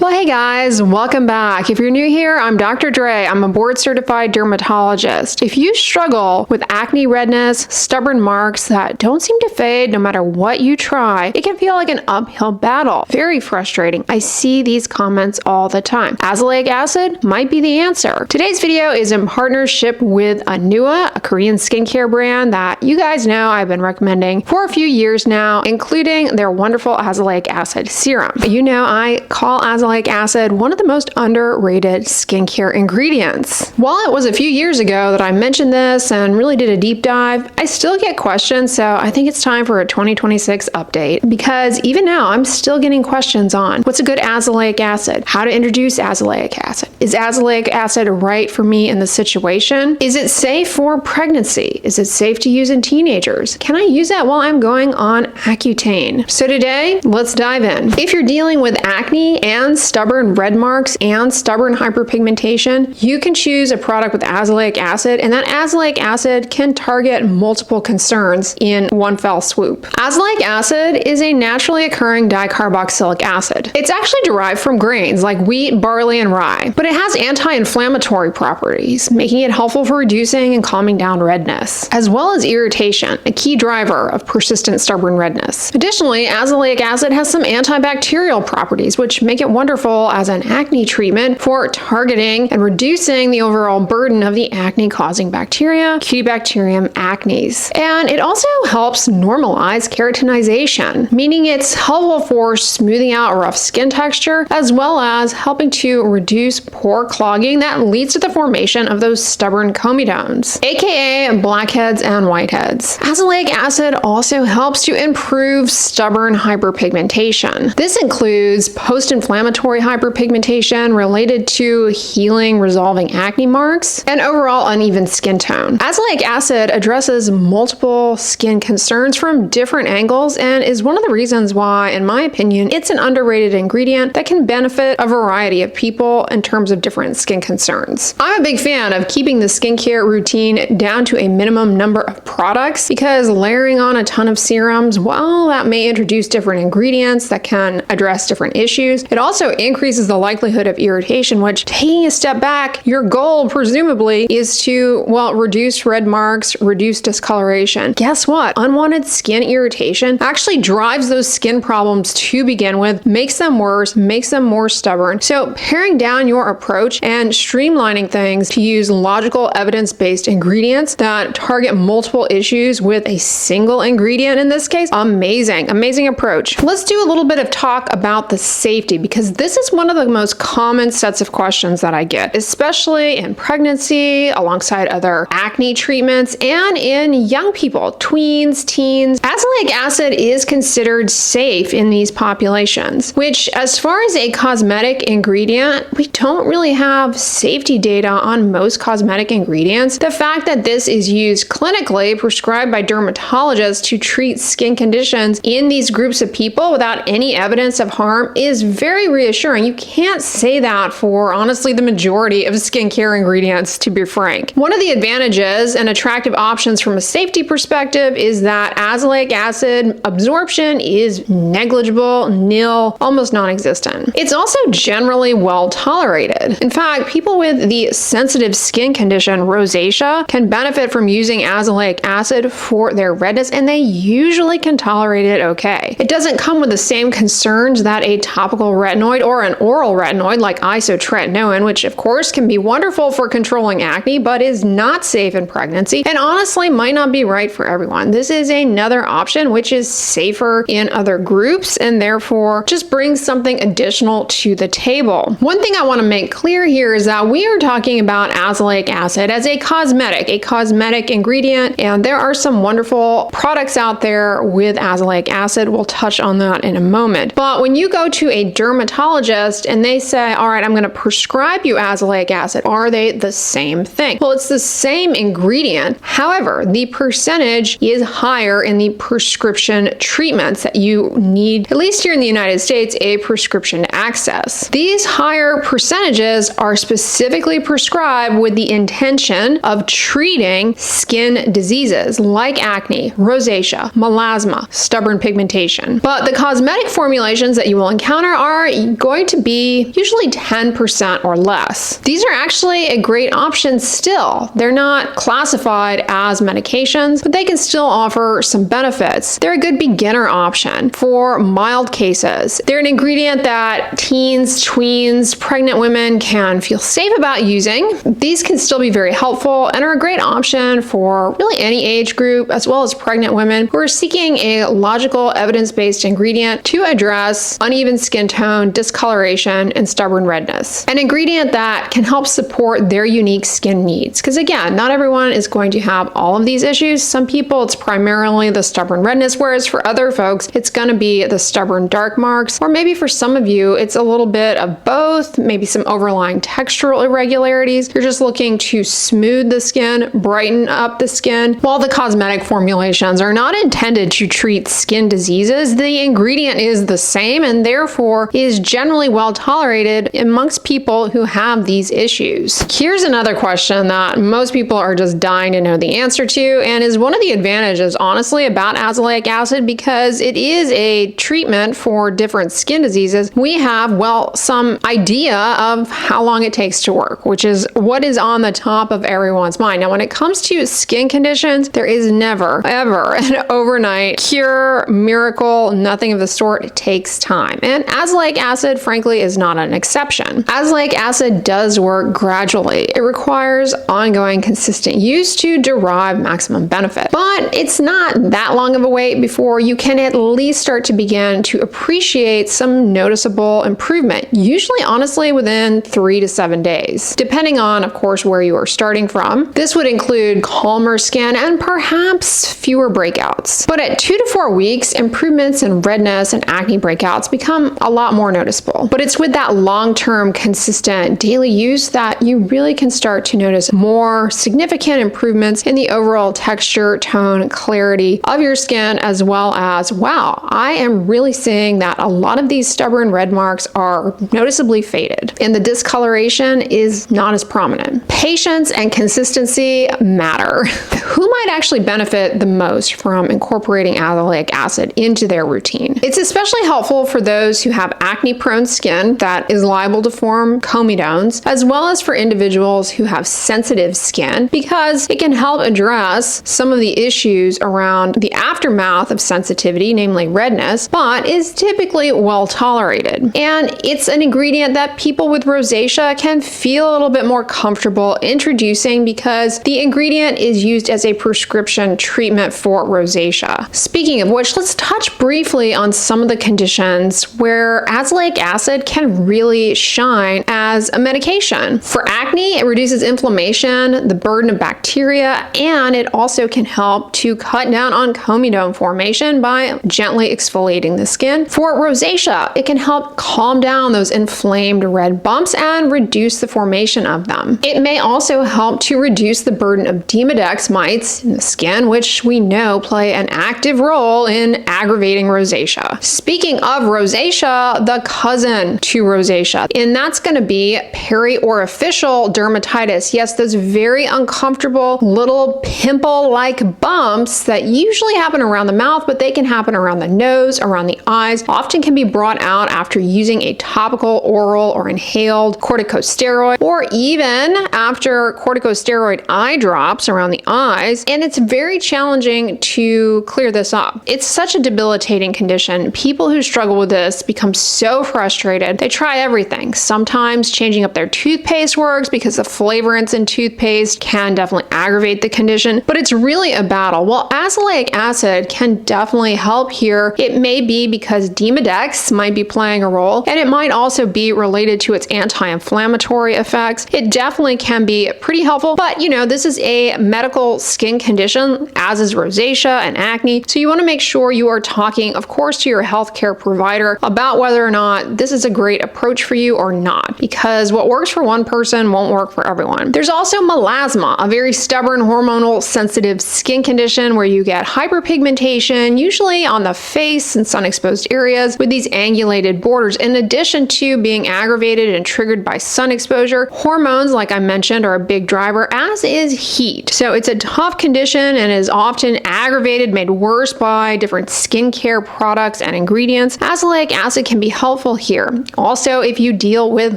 Well, hey guys, welcome back. If you're new here, I'm Dr. Dray. I'm a board-certified dermatologist. If you struggle with acne, redness, stubborn marks that don't seem to fade no matter what you try, it can feel like an uphill battle. Very frustrating. I see these comments all the time. Azelaic acid might be the answer. Today's video is in partnership with Anua, a Korean skincare brand that you guys know I've been recommending for a few years now, including their wonderful azelaic acid serum. You know I call azelaic acid one of the most underrated skincare ingredients. While it was a few years ago that I mentioned this and really did a deep dive, I still get questions, so I think it's time for a 2026 update, because even now I'm still getting questions on what's a good azelaic acid, how to introduce azelaic acid, is azelaic acid right for me in the situation, is it safe for pregnancy, is it safe to use in teenagers, can I use that while I'm going on Accutane? So today, let's dive in. If you're dealing with acne and stubborn red marks and stubborn hyperpigmentation, you can choose a product with azelaic acid, and that azelaic acid can target multiple concerns in one fell swoop. Azelaic acid is a naturally occurring dicarboxylic acid. It's actually derived from grains like wheat, barley, and rye, but it has anti-inflammatory properties, making it helpful for reducing and calming down redness, as well as irritation, a key driver of persistent stubborn redness. Additionally, azelaic acid has some antibacterial properties, which make it wonderful as an acne treatment for targeting and reducing the overall burden of the acne-causing bacteria, Cutibacterium acnes. And it also helps normalize keratinization, meaning it's helpful for smoothing out rough skin texture, as well as helping to reduce pore clogging that leads to the formation of those stubborn comedones, aka blackheads and whiteheads. Azelaic acid also helps to improve stubborn hyperpigmentation. This includes post-inflammatory hyperpigmentation related to healing, resolving acne marks, and overall uneven skin tone. Azelaic acid addresses multiple skin concerns from different angles and is one of the reasons why, in my opinion, it's an underrated ingredient that can benefit a variety of people in terms of different skin concerns. I'm a big fan of keeping the skincare routine down to a minimum number of products, because layering on a ton of serums, while that may introduce different ingredients that can address different issues, it also increases the likelihood of irritation, which, taking a step back, your goal presumably is to, well, reduce red marks, reduce discoloration. Guess what? Unwanted skin irritation actually drives those skin problems to begin with, makes them worse, makes them more stubborn. So paring down your approach and streamlining things to use logical, evidence-based ingredients that target multiple issues with a single ingredient, in this case, amazing approach. Let's do a little bit of talk about the safety, because this is one of the most common sets of questions that I get, especially in pregnancy, alongside other acne treatments, and in young people, tweens, teens. Azelaic acid is considered safe in these populations, which, as far as a cosmetic ingredient, we don't really have safety data on most cosmetic ingredients. The fact that this is used clinically, prescribed by dermatologists to treat skin conditions in these groups of people without any evidence of harm, is very reassuring. You can't say that for, honestly, the majority of skincare ingredients, to be frank. One of the advantages and attractive options from a safety perspective is that azelaic acid absorption is negligible, nil, almost non-existent. It's also generally well tolerated. In fact, people with the sensitive skin condition rosacea can benefit from using azelaic acid for their redness, and they usually can tolerate it okay. It doesn't come with the same concerns that a topical retinoid or an oral retinoid like isotretinoin, which of course can be wonderful for controlling acne, but is not safe in pregnancy, and honestly might not be right for everyone. This is another option which is safer in other groups, and therefore just brings something additional to the table. One thing I want to make clear here is that we are talking about azelaic acid as a cosmetic ingredient, and there are some wonderful products out there with azelaic acid. We'll touch on that in a moment. But when you go to a dermatologist and they say, all right, I'm going to prescribe you azelaic acid, are they the same thing? Well, it's the same ingredient. However, the percentage is higher in the prescription treatments that you need, at least here in the United States, a prescription to access. These higher percentages are specifically prescribed with the intention of treating skin diseases like acne, rosacea, melasma, stubborn pigmentation. But the cosmetic formulations that you will encounter are time going to be usually 10% or less. These are actually a great option still. They're not classified as medications, but they can still offer some benefits. They're a good beginner option for mild cases. They're an ingredient that teens, tweens, pregnant women can feel safe about using. These can still be very helpful and are a great option for really any age group, as well as pregnant women who are seeking a logical, evidence-based ingredient to address uneven skin tone, discoloration, and stubborn redness. An ingredient that can help support their unique skin needs. Because again, not everyone is going to have all of these issues. Some people, it's primarily the stubborn redness, whereas for other folks, it's going to be the stubborn dark marks, or maybe for some of you, it's a little bit of both, maybe some overlying textural irregularities. You're just looking to smooth the skin, brighten up the skin. While the cosmetic formulations are not intended to treat skin diseases, the ingredient is the same and therefore is generally well tolerated amongst people who have these issues. Here's another question that most people are just dying to know the answer to, and is one of the advantages, honestly, about azelaic acid, because it is a treatment for different skin diseases. We have, well, some idea of how long it takes to work, which is what is on the top of everyone's mind. Now, when it comes to skin conditions, there is never, ever an overnight cure, miracle, nothing of the sort. It takes time. And azelaic acid, frankly, is not an exception. Azelaic acid does work gradually. It requires ongoing, consistent use to derive maximum benefit. But it's not that long of a wait before you can at least start to begin to appreciate some noticeable improvement, usually, honestly, within 3 to 7 days, depending on, of course, where you are starting from. This would include calmer skin and perhaps fewer breakouts. But at 2 to 4 weeks, improvements in redness and acne breakouts become a lot more noticeable. But it's with that long-term, consistent daily use that you really can start to notice more significant improvements in the overall texture, tone, clarity of your skin, as well as, wow, I am really seeing that a lot of these stubborn red marks are noticeably faded, and the discoloration is not as prominent. Patience and consistency matter. Who might actually benefit the most from incorporating azelaic acid into their routine? It's especially helpful for those who have acne-prone skin that is liable to form comedones, as well as for individuals who have sensitive skin, because it can help address some of the issues around the aftermath of sensitivity, namely redness, but is typically well tolerated. And it's an ingredient that people with rosacea can feel a little bit more comfortable introducing, because the ingredient is used as a prescription treatment for rosacea. Speaking of which, let's touch briefly on some of the conditions where azelaic acid can really shine as a medication. For acne, it reduces inflammation, the burden of bacteria, and it also can help to cut down on comedone formation by gently exfoliating the skin. For rosacea, it can help calm down those inflamed red bumps and reduce the formation of them. It may also help to reduce the burden of Demodex mites in the skin, which we know play an active role in aggravating rosacea. Speaking of rosacea, the cousin to rosacea, and that's going to be periorificial dermatitis. Yes, those very uncomfortable little pimple-like bumps that usually happen around the mouth, but they can happen around the nose, around the eyes, often can be brought out after using a topical, oral, or inhaled corticosteroid, or even after corticosteroid eye drops around the eyes, and it's very challenging to clear this up. It's such a debilitating condition. People who struggle with this become so frustrated. They try everything. Sometimes changing up their toothpaste works because the flavorants in toothpaste can definitely aggravate the condition, but it's really a battle. Well, azelaic acid can definitely help here. It may be because Demodex might be playing a role, and it might also be related to its anti-inflammatory effects. It definitely can be pretty helpful, but you know, this is a medical skin condition, as is rosacea and acne, so you want to make sure you are talking, of course, to your healthcare provider about whether or not this is a great approach for you or not, because what works for one person won't work for everyone. There's also melasma, a very stubborn, hormonal sensitive skin condition where you get hyperpigmentation, usually on the face and sun-exposed areas, with these angulated borders. In addition to being aggravated and triggered by sun exposure, hormones, like I mentioned, are a big driver, as is heat. So it's a tough condition and is often aggravated, made worse by different skincare products and ingredients. Azelaic acid can be helpful helpful here. Also, if you deal with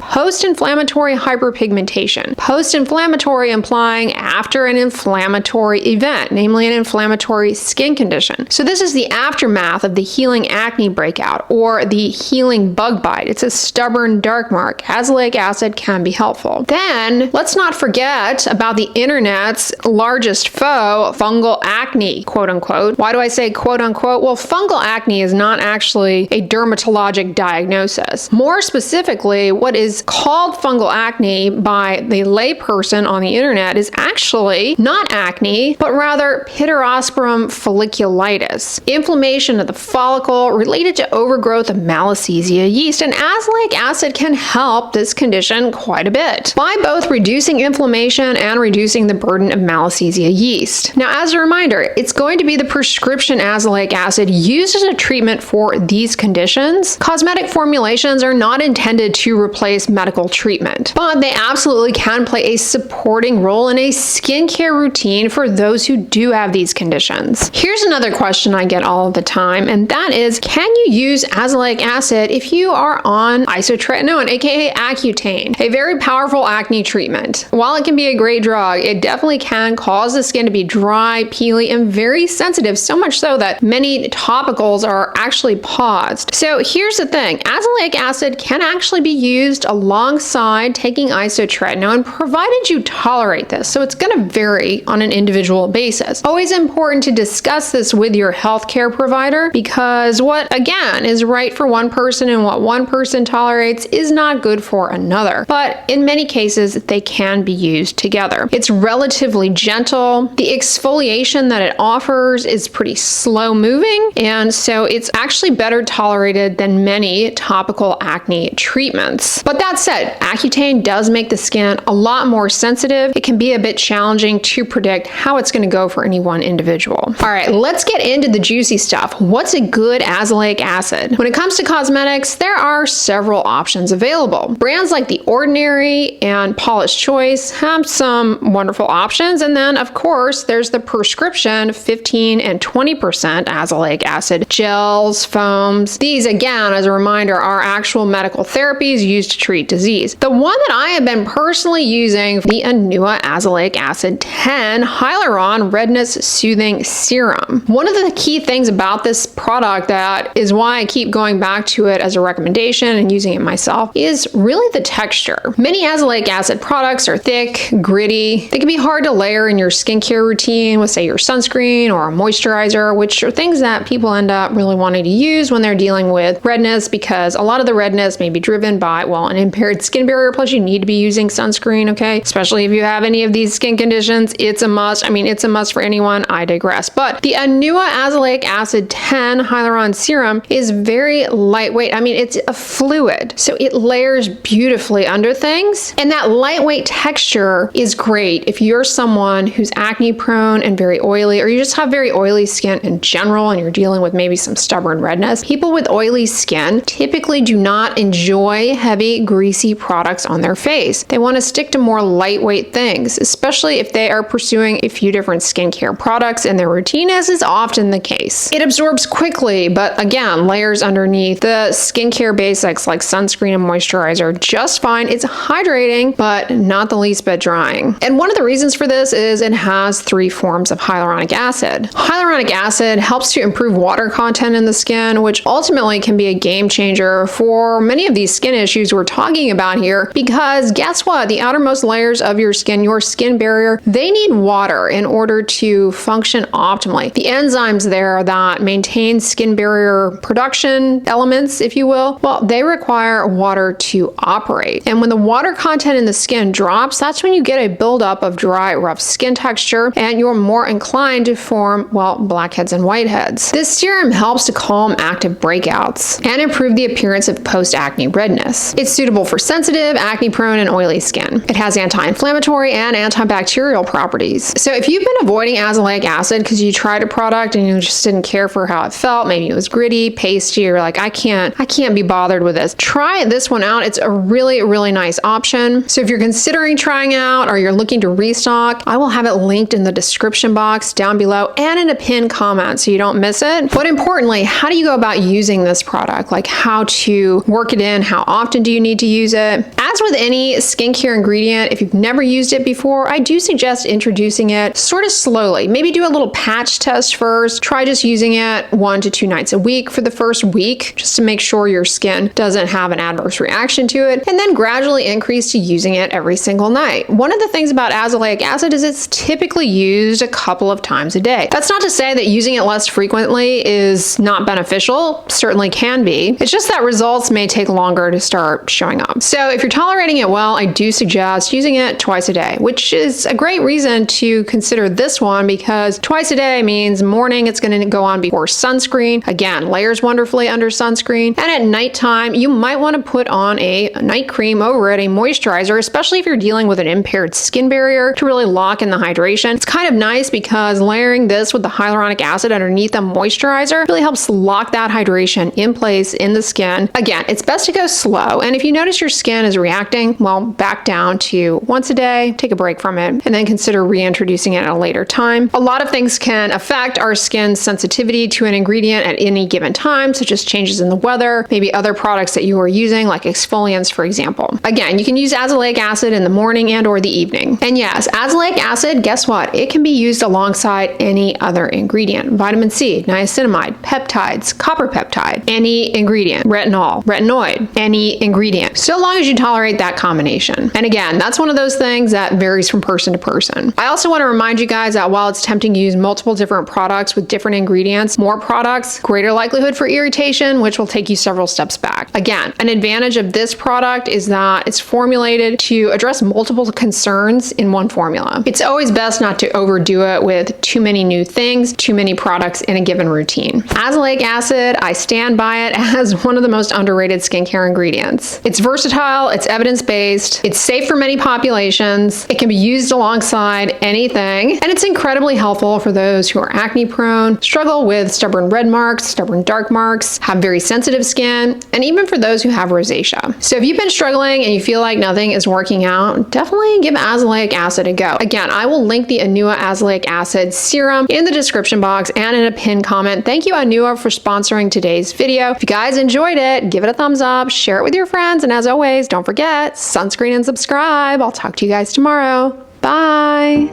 post-inflammatory hyperpigmentation. Post-inflammatory implying after an inflammatory event, namely an inflammatory skin condition. So this is the aftermath of the healing acne breakout or the healing bug bite. It's a stubborn dark mark. Azelaic acid can be helpful. Then let's not forget about the internet's largest foe, fungal acne, quote unquote. Why do I say quote unquote? Well, fungal acne is not actually a dermatologic diagnosis. More specifically, what is called fungal acne by the layperson on the internet is actually not acne, but rather pityrosporum folliculitis, inflammation of the follicle related to overgrowth of Malassezia yeast, and azelaic acid can help this condition quite a bit by both reducing inflammation and reducing the burden of Malassezia yeast. Now, as a reminder, it's going to be the prescription azelaic acid used as a treatment for these conditions. Cosmetic formulations are not intended to replace medical treatment, but they absolutely can play a supporting role in a skincare routine for those who do have these conditions. Here's another question I get all the time, and that is, can you use azelaic acid if you are on isotretinoin, aka Accutane, a very powerful acne treatment? While it can be a great drug, it definitely can cause the skin to be dry, peely, and very sensitive, so much so that many topicals are actually paused. So here's the thing, azelaic acid can actually be used alongside taking isotretinoin, provided you tolerate this. So it's going to vary on an individual basis. Always important to discuss this with your healthcare provider, because what, again, is right for one person and what one person tolerates is not good for another. But in many cases, they can be used together. It's relatively gentle. The exfoliation that it offers is pretty slow moving, and so it's actually better tolerated than many topical acne treatments. But that said, Accutane does make the skin a lot more sensitive. It can be a bit challenging to predict how it's going to go for any one individual. All right, let's get into the juicy stuff. What's a good azelaic acid? When it comes to cosmetics, there are several options available. Brands like The Ordinary and Paula's Choice have some wonderful options, and then of course there's the prescription 15 and 20% azelaic acid gels, foams. These, again, as a reminder, are actual medical therapies used to treat disease. The one that I have been personally using, the Anua Azelaic Acid 10 Hyaluron Redness Soothing Serum. One of the key things about this product that is why I keep going back to it as a recommendation and using it myself is really the texture. Many azelaic acid products are thick, gritty. They can be hard to layer in your skincare routine with, say, your sunscreen or a moisturizer, which are things that people end up really wanting to use when they're dealing with redness, because a lot of the redness may be driven by, well, an impaired skin barrier, plus you need to be using sunscreen, okay? Especially if you have any of these skin conditions, it's a must. I mean, it's a must for anyone. I digress. But the Anua Azelaic Acid 10 Hyaluron Serum is very lightweight. I mean, it's a fluid, so it layers beautifully under things. And that lightweight texture is great if you're someone who's acne prone and very oily, or you just have very oily skin in general and you're dealing with maybe some stubborn redness. People with oily skin typically do not enjoy heavy, greasy products on their face. They want to stick to more lightweight things, especially if they are pursuing a few different skincare products in their routine, as is often the case. It absorbs quickly, but again, layers underneath the skincare basics like sunscreen and moisturizer just fine. It's hydrating, but not the least bit drying. And one of the reasons for this is it has 3 forms of hyaluronic acid. Hyaluronic acid helps to improve water content in the skin, which ultimately can be a game changer for many of these skin issues we're talking about here, because guess what? The outermost layers of your skin barrier, they need water in order to function optimally. The enzymes there that maintain skin barrier production elements, if you will, well, they require water to operate. And when the water content in the skin drops, that's when you get a buildup of dry, rough skin texture, and you're more inclined to form, well, blackheads and whiteheads. This serum helps to calm active breakouts and improve the appearance of post-acne redness. It's suitable for sensitive, acne-prone, and oily skin. It has anti-inflammatory and antibacterial properties. So if you've been avoiding azelaic acid because you tried a product and you just didn't care for how it felt, maybe it was gritty, pasty, you're like, I can't be bothered with this, try this one out. It's a really, really nice option. So if you're considering trying out or you're looking to restock, I will have it linked in the description box down below and in a pinned comment so you don't miss it. But importantly, how do you go about using this product? Like, how how to work it in, how often do you need to use it. As with any skincare ingredient, if you've never used it before, I do suggest introducing it sort of slowly. Maybe do a little patch test first. Try just using it 1 to 2 nights a week for the first week, just to make sure your skin doesn't have an adverse reaction to it, and then gradually increase to using it every single night. One of the things about azelaic acid is it's typically used a couple of times a day. That's not to say that using it less frequently is not beneficial. Certainly can be. It's just that results may take longer to start showing up. So if you're tolerating it well, I do suggest using it twice a day, which is a great reason to consider this one, because twice a day means morning it's going to go on before sunscreen. Again, layers wonderfully under sunscreen. And at nighttime, you might want to put on a night cream over it, a moisturizer, especially if you're dealing with an impaired skin barrier, to really lock in the hydration. It's kind of nice because layering this with the hyaluronic acid underneath the moisturizer really helps lock that hydration in place in the skin. Again, it's best to go slow. And if you notice your skin is reacting, well, back down to once a day, take a break from it, and then consider reintroducing it at a later time. A lot of things can affect our skin's sensitivity to an ingredient at any given time, such as changes in the weather, maybe other products that you are using, like exfoliants, for example. Again, you can use azelaic acid in the morning and or the evening. And yes, azelaic acid, guess what? It can be used alongside any other ingredient. Vitamin C, niacinamide, peptides, copper peptide, any ingredient, retinol, retinoid, any ingredient, so long as you tolerate that combination. And again, that's one of those things that varies from person to person. I also want to remind you guys that while it's tempting to use multiple different products with different ingredients, more products, greater likelihood for irritation, which will take you several steps back. Again, an advantage of this product is that it's formulated to address multiple concerns in one formula. It's always best not to overdo it with too many new things, too many products in a given routine. Azelaic acid, I stand by it as one of the most underrated skincare ingredients. It's versatile, it's evidence-based, it's safe for many populations, it can be used alongside anything, and it's incredibly helpful for those who are acne prone, struggle with stubborn red marks, stubborn dark marks, have very sensitive skin, and even for those who have rosacea. So if you've been struggling and you feel like nothing is working out, definitely give azelaic acid a go. Again, I will link the Anua Azelaic Acid Serum in the description box and in a pinned comment. Thank you, Anua, for sponsoring today's video. If you guys enjoyed it, give it a thumbs up, share it with your friends, and as always, don't forget, sunscreen and subscribe. I'll talk to you guys tomorrow. Bye.